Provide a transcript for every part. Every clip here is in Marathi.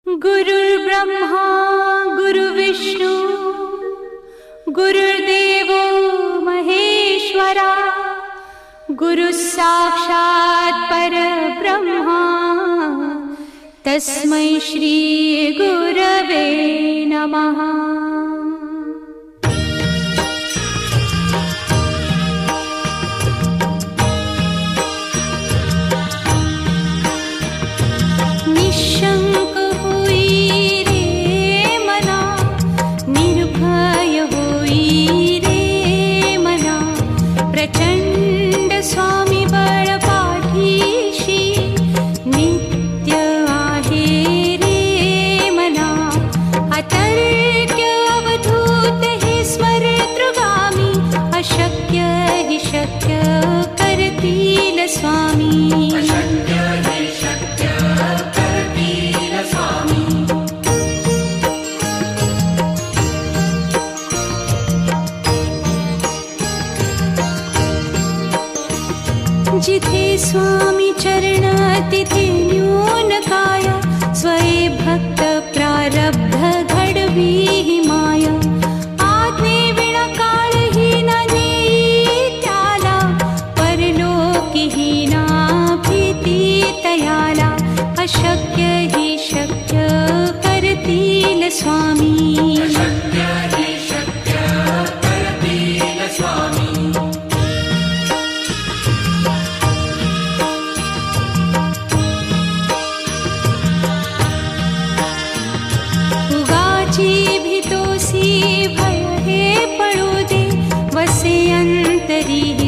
गुरुर्ब्रह्मा गुरुविष्णु गुरुर्देवो महेश्वरा गुरुः साक्षात् परब्रह्मा तस्मै श्री गुरवे नमः। निशंक हुई रे मना, निर्भय हुई रे मना, प्रचंड स्वामी बळ पाठीशी नित्य आहे रे मना। अतर्क्य अवधूत हे स्मरतृगामी, अशक्य हि शक्य करतील स्वामी। जिथे स्वामी चरण तिथे न्यून काय, स्वये भक्त प्रारब्ध घडवी ही माया। आज्ञे विना काळही न नेई त्याला, परलोकी ही ना भीती तयाला। अशक्य ही शक्य करतील स्वामी।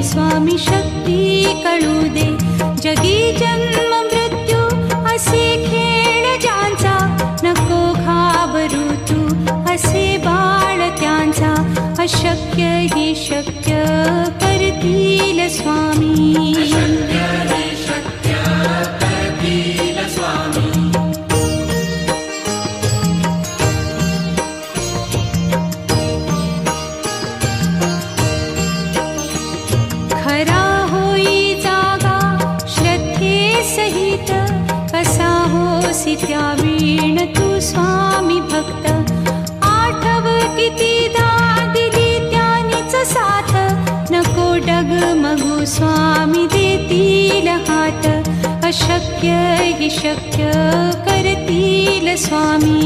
स्वामी शक्ती कळू दे, जगी जन्म मृत्यू असे खेळ ज्यांचा। नको घाबरू तू असे बाळ त्यांचा, अशक्य ही शक्य करतील स्वामी। त्यावीण तू स्वामी भक्त, आठव कितीदा दिली त्यानीच साथ। नको डगमगू स्वामी देतील हात, अशक्य हि शक्य करतील स्वामी।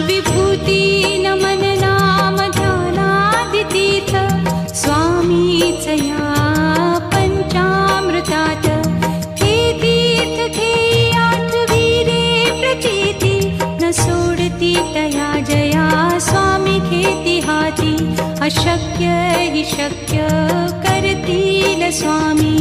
विभूती नमन नाम ध्यानादितीर्थ, स्वामीच या पंचामृतात। हे तीर्थ घेई आठवी रे प्रचिती, न सोडती तया जया स्वामी घेती हाती। अशक्य हि शक्य करतील स्वामी।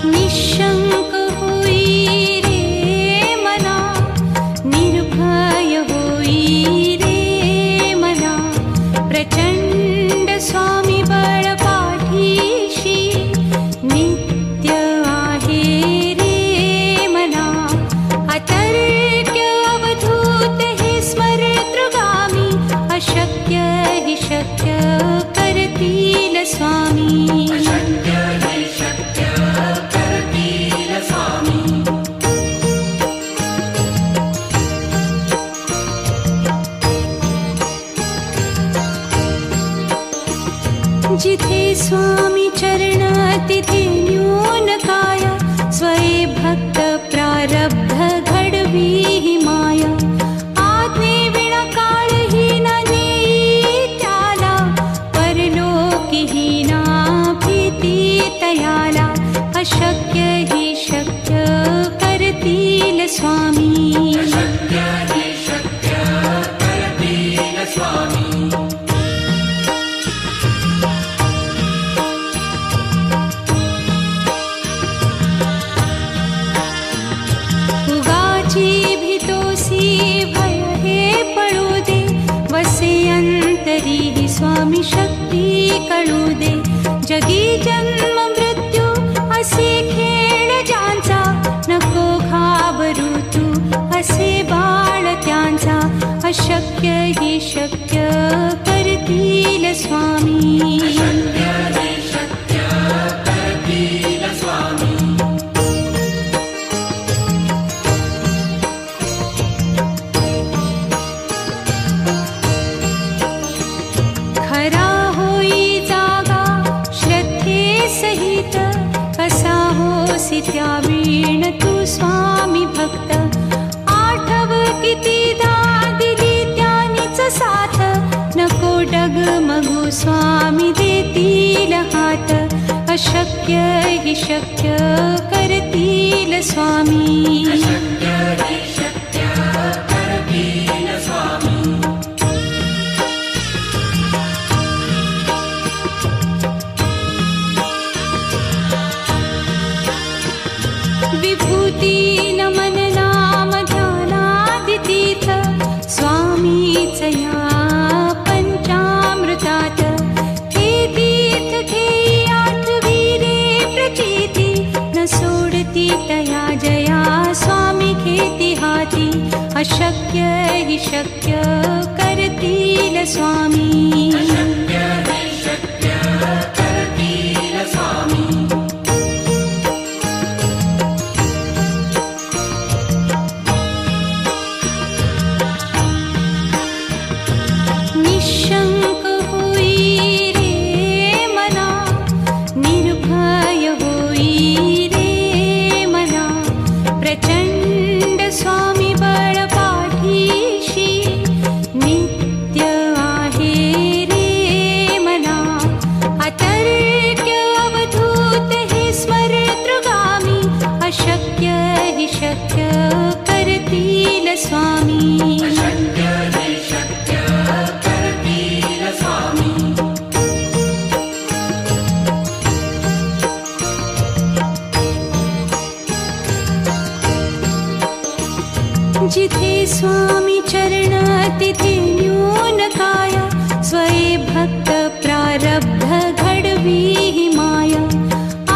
निशंक हुई रे मना, निर्भय हुई रे मना, प्रचंड स्वामी बळ पाठीशी नित्य आहे रे मना। अतर्क्य अवधूत हे स्मरतृगामी, अशक्य हि शक्य करतील स्वामी। जिथे स्वामी चरण तिथे न्यून काय, स्वये भक्त प्रारब्ध घडवी ही माया। आज्ञे विना काळही न नेई त्याला, परलोकी ही ना भीती तयाला। अशक्य ही शक्य करतील स्वामी। उगाची भीतोसी भय हे पळू दे, वसे अंत स्वामी शक्ती कळू दे. जगी जन्म मृत्यू असे खेळ ज्यांचा, नको घाबरू तू असे बाळ त्यांचा. अशक्य ही शक्य करतील स्वामी. खरा होई जागा श्रद्धे सहित, कसा होसी त्या वीण तू स्वामी भक्त. आठव कितीदा दिली त्यानीच साथ, नको डगमगू स्वामी देतील हात. अशक्य ही शक्य करतील स्वामी. विभूती नमन नाम ध्यानादितीर्थ, स्वामीच या पंचामृतात. हे तीर्थ घेई आठवी रे प्रचिती, न सोडती तया जया स्वामी घेती हाती. अशक्य ही शक्य करतील स्वामी. निशंक होई रे मना, निर्भय होई रे मना. प्रचंड स्वामी बळ पाठीशी, नित्य आहे रे मना. अतर्क्य अवधूत हे स्मरतृगामी, अशक्य हि शक्य करतील स्वामी. जिथे स्वामी चरण तिथे न्यून काया, स्वये भक्त प्रारब्ध घडवी ही माया.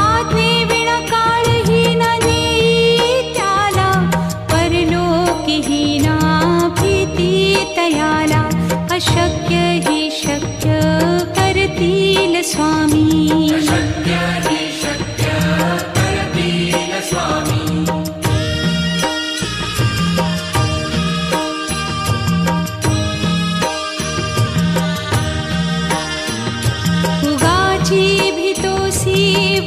आज्ञे विना काळही न नेई त्याला, परलोकीही ना भीती तयाला. अशक्य ही शक्य करतील स्वामी. उगाची भीतोसी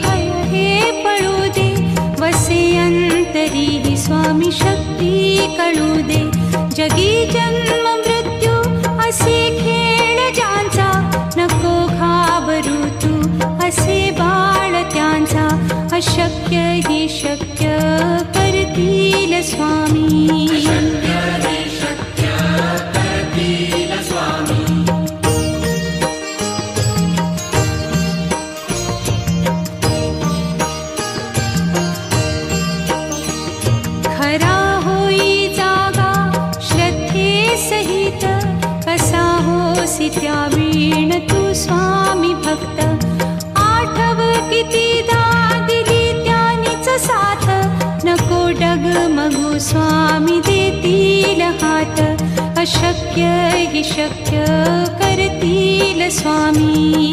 भय हे पळू दे, वसे अंतरी ही स्वामी शक्ती कळू दे. जगी जन्म मृत्यू असे खेळ ज्यांचा, नको घाबरू तू असे बाळ त्यांचा. अशक्य ही शक्य करतील स्वामी. खरा होई जागा श्रद्धे सहित, कसा होसी त्या वीण तू स्वामी भक्त. आठव कितीदा दिली त्यानीच साथ, नको डगमगू स्वामी देतील हात. अशक्य हि शक्य करतील स्वामी.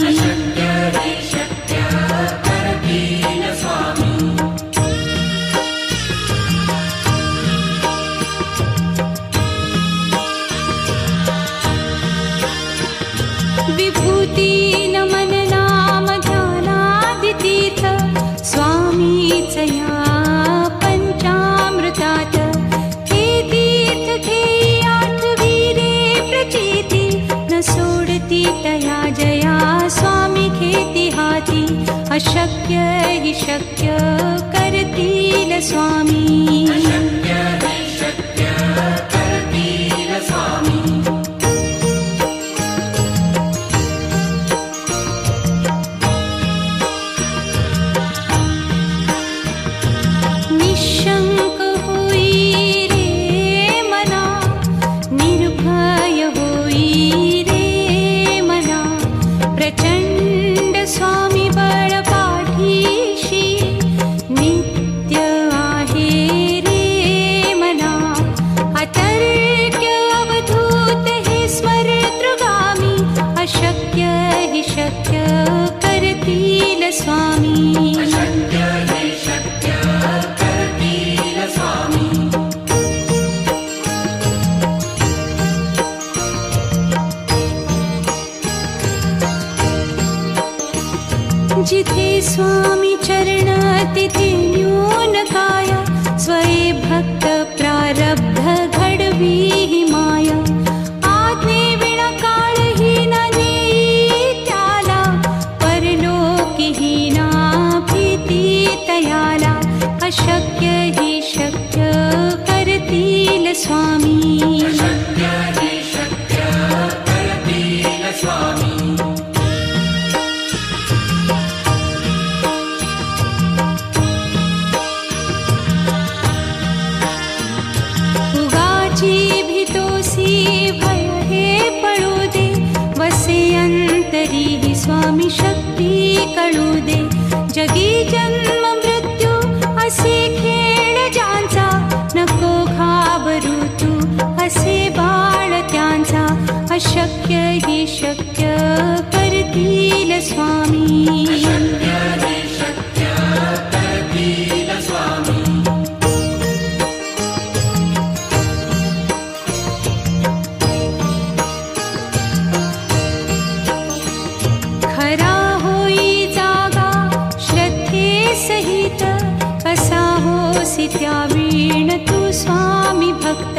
विभूती नमन नाम ध्यानादितीर्थ, स्वामीच या पंचामृतात. हे तीर्थ घेई आठवी रे प्रचिती, न सोडती तया जया स्वामी घेती हाती. अशक्य हि शक्य करतील स्वामी. निशंक होई रे मना, निर्भय होई रे मना. अशक्य हि शक्य करतील स्वामी. अशक्य हि शक्य करतील स्वामी. जिथे स्वामी चरण तिथे न्यून काया, स्वये भक्त प्रारब्ध घडवी ही माया. आज्ञे विना काळहीन नेई त्याला, परलोकीहीना भीती तयाला. अशक्य हि शक्य करतील स्वामी. अशक्य हि शक्य करतील स्वामी. भय हे पळू दे, वसे अंतरी ही स्वामी शक्ती कळू दे. जगी जन्म मृत्यू असे खेळ ज्यांचा, नको घाबरू तू असे बाळ त्यांचा. अशक्य हि शक्य करतील स्वामी. अशक्य हि शक्य करतील स्वामी. खरा होई जागा श्रद्धे सहित, कसा होसी त्या वीण तू स्वामी भक्त.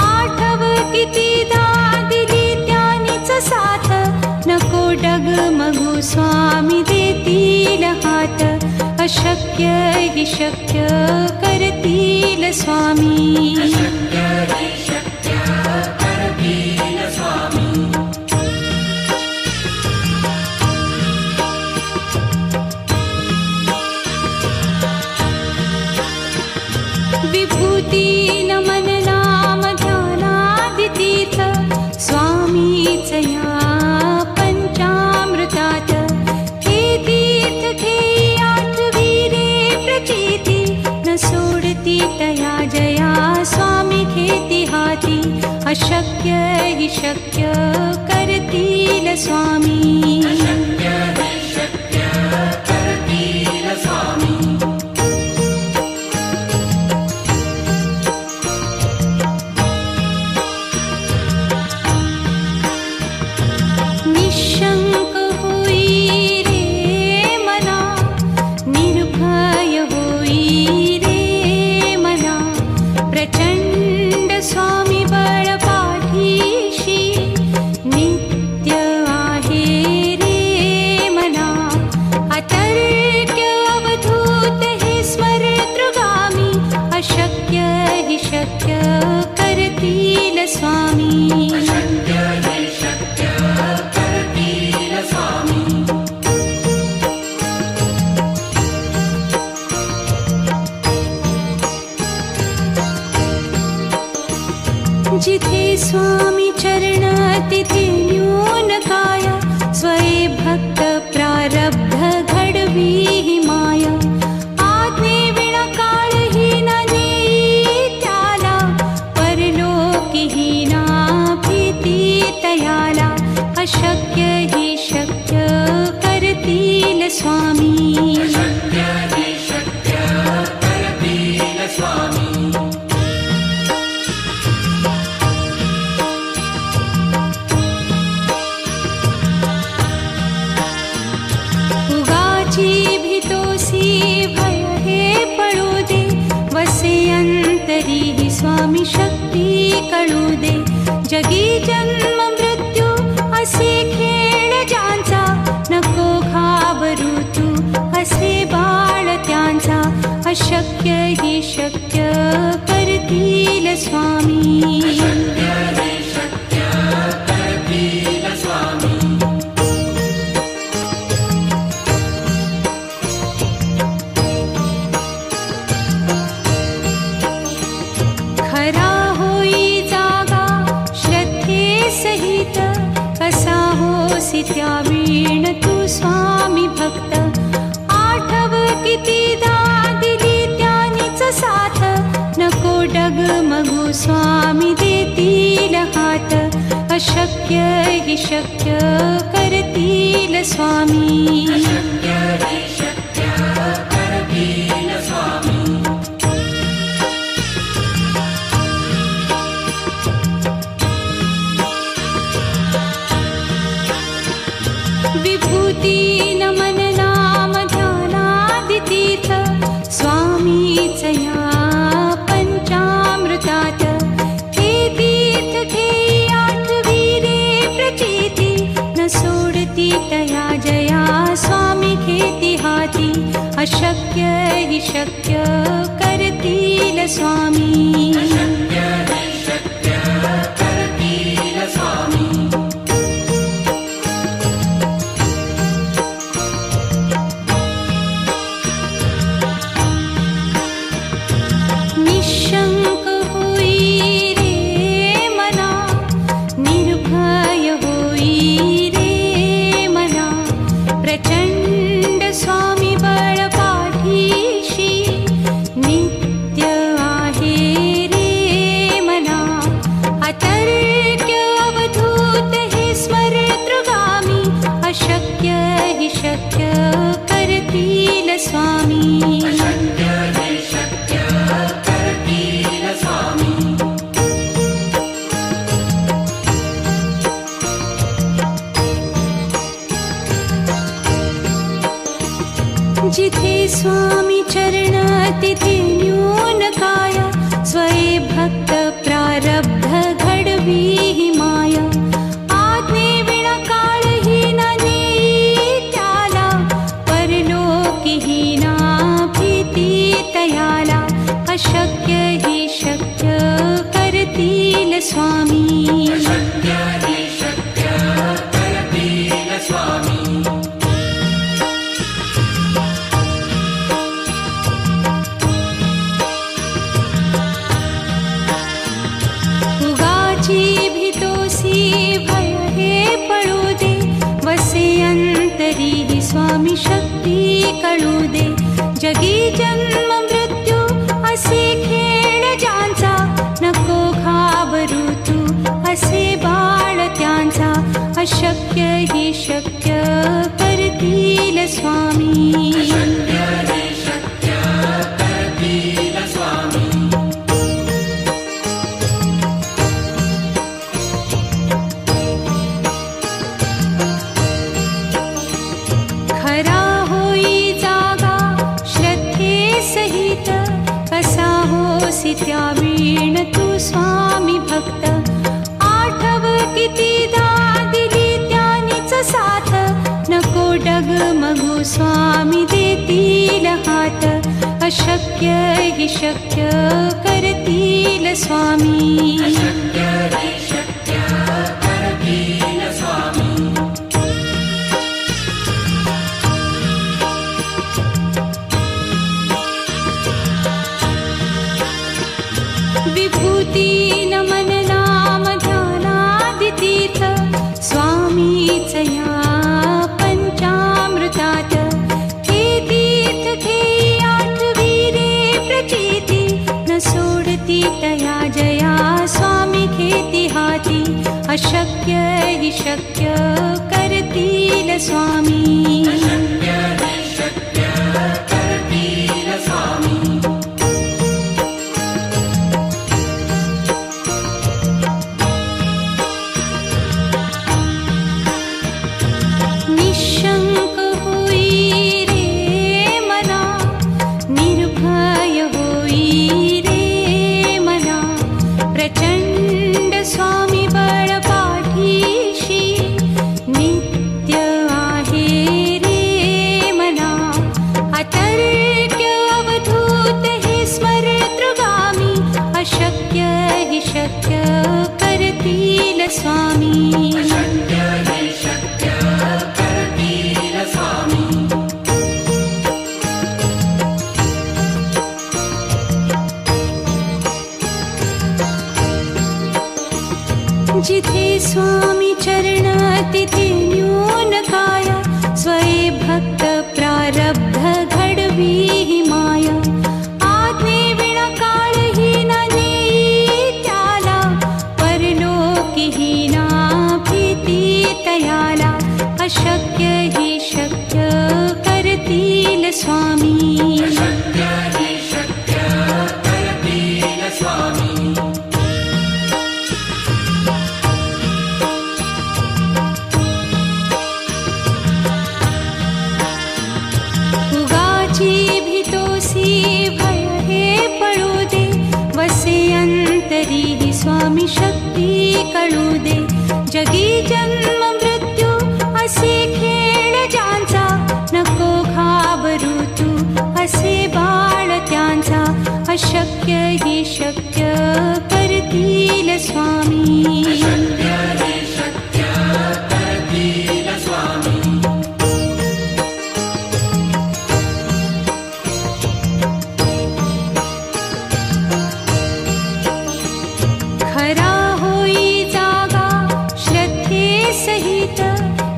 आठव कितीदा दिली त्यानीच साथ, नको डगमगू स्वामी देतील हात. अशक्य हि शक्य करतील स्वामी. अशक्य हि शक्य करतील स्वामी. विभूती नमन नाम ध्यानादितीर्थ, स्वामीच या पंचामृतात. हे तीर्थ घेई आठवी रे प्रचिती, न सोडती तया जया स्वामी घेती हाती. अशक्य हि शक्य करतील स्वामी. अशक्य हि शक्य करतील स्वामी. निशंक होई रे मना, निर्भय होई रे मना. प्रचंड स्वामी बळ पाठीशी, नित्य आहे रे मना. अतर्क्य अवधूत हे स्मरतृगामी, अशक्य हि शक्य करतील स्वामी. अशक्य हि शक्य करतील स्वामी. जिथे स्वामी चरण तिथे न्यून काया, स्वये भक्त प्रारब्ध घडवी ही माया. आज्ञे विना काळहीन नेई त्याला, परलोकीहीना भीती तयाला. अशक्य हि शक्य करतील स्वामी. अशक्य हि शक्य करतील स्वामी. उगाची भीतोसी भय हे पळू दे, वसे अंतरी ही स्वामी शक्ती कळू दे. जगी जन्म मृत्यू असे खेळ ज्यांचा, नको घाबरू तू असे बाळ त्यांचा. अशक्य हि शक्य करतील स्वामी. अशक्य हि शक्य करतील स्वामी. खरा होई जागा श्रद्धे सहित, कसा होसी त्या वीण तू स्वामी भक्त. आठव कितीदा दिली त्यानीच साथ, नको डगमगू स्वामी देतील देतील हात अशक्य हि शक्य करतील स्वामी अशक्य हि शक्य करतील स्वामी विभूती नमन नाम ध्यानादितीर्थ स्वामीच या पंचामृतात हे तीर्थ घेई आठविरे प्रचिती न सोडती तया जया स्वामी घेती हाती अशक्य हि शक्य करतील स्वामी अशक्य हि शक्य करतील स्वामी निशंक होई रे मना निर्भय होई रे मना प्रचंड स्वामी बळ पाठीशी नित्य आहे रे मना अतर्क्य अवधूत हे स्मरतृगामी अशक्य हि शक्य करतील स्वामी अशक्य हि शक्य करतील स्वामी जिथे स्वामी चरण तिथे न्यून काय स्वये भक्त प्रारब्ध घडवी हि माया आज्ञे विना काळही न नेई त्याला परलोकी हि ना भीती तयाला अशक्य हि शक्य करतील स्वामी अशक्य हि शक्य करतील स्वामी उगाची भीतोसी भय हे पळू दे वसे अंतरी हि स्वामी शक्ती कळू दे जगी जन्म मृत्यू असे खेळ ज्यांचा नको घाबरू तू असे बाळ त्यांचा अशक्य हि शक्य करतील स्वामी अशक्य हि शक्य करतील स्वामी खरा होई जागा श्रद्धे सहित कसा होसी त्या वीण तू स्वामी भक्त आठव कितीदा दिली त्यानीच साथ नको डगमगू स्वामी देतील हात अशक्य हि शक्य करतील स्वामी अशक्य हि शक्य करतील स्वामी विभूती नमन नाम ध्यानादितीर्थ स्वामीच या पंचामृतात हे तीर्थ घेई आठविरे प्रचिती न सोडती तया जया स्वामी घेती हाती अशक्य हि शक्य करतील स्वामी अशक्य हि शक्य करतील स्वामी निशंक होई रे मना निर्भय होई रे मना प्रचंड स्वामी बळ पाठीशी नित्य आहे रे मना अतर्क्य अवधूत हे स्मरतृगामी अशक्य हि शक्य करतील स्वामी अशक्य हि शक्य करतील स्वामी जिथे स्वामी चरण तिथे न्यून काय स्वये भक्त प्रारब्ध घडवी हि माया आज्ञे विना काळही न नेई त्याला परलोकी अशक्य हि शक्य करतील स्वामी. अशक्य हि शक्य करतील स्वामी. उगाची भीतोसी भय हे पळू दे, वसे अंतरी ही स्वामी शक्ती कळू दे. जगी जन्म मृत्यू असे खेळ ज्यांचा, नको घाबरू तू असे बाळ त्यांचा. अशक्य हि शक्य करतील स्वामी. अशक्य हि शक्य करतील स्वामी. खरा होई जागा श्रद्धे सहित,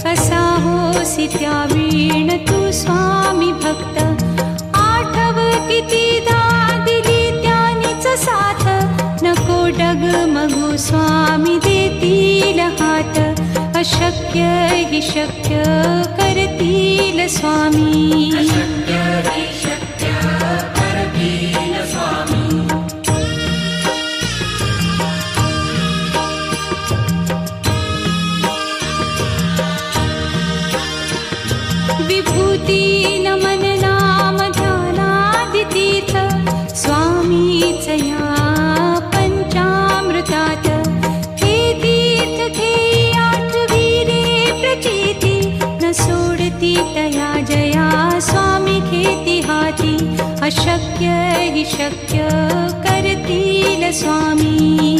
कसा होसी त्या वीण तू स्वामी भक्त. आठव कितीदा दिली त्यानीच साथ, नको डगमगू स्वामी देतील हात. अशक्य हि शक्य करतील स्वामी. अशक्य हि शक्य करतील स्वामी. विभूती नमन नाम ध्यानादितीर्थ, स्वामीच या पंचामृतात. हे तीर्थ घेई आठवी रे प्रचिती, न सोडती तया जया स्वामी घेती हाती. अशक्य हि शक्य करतील स्वामी.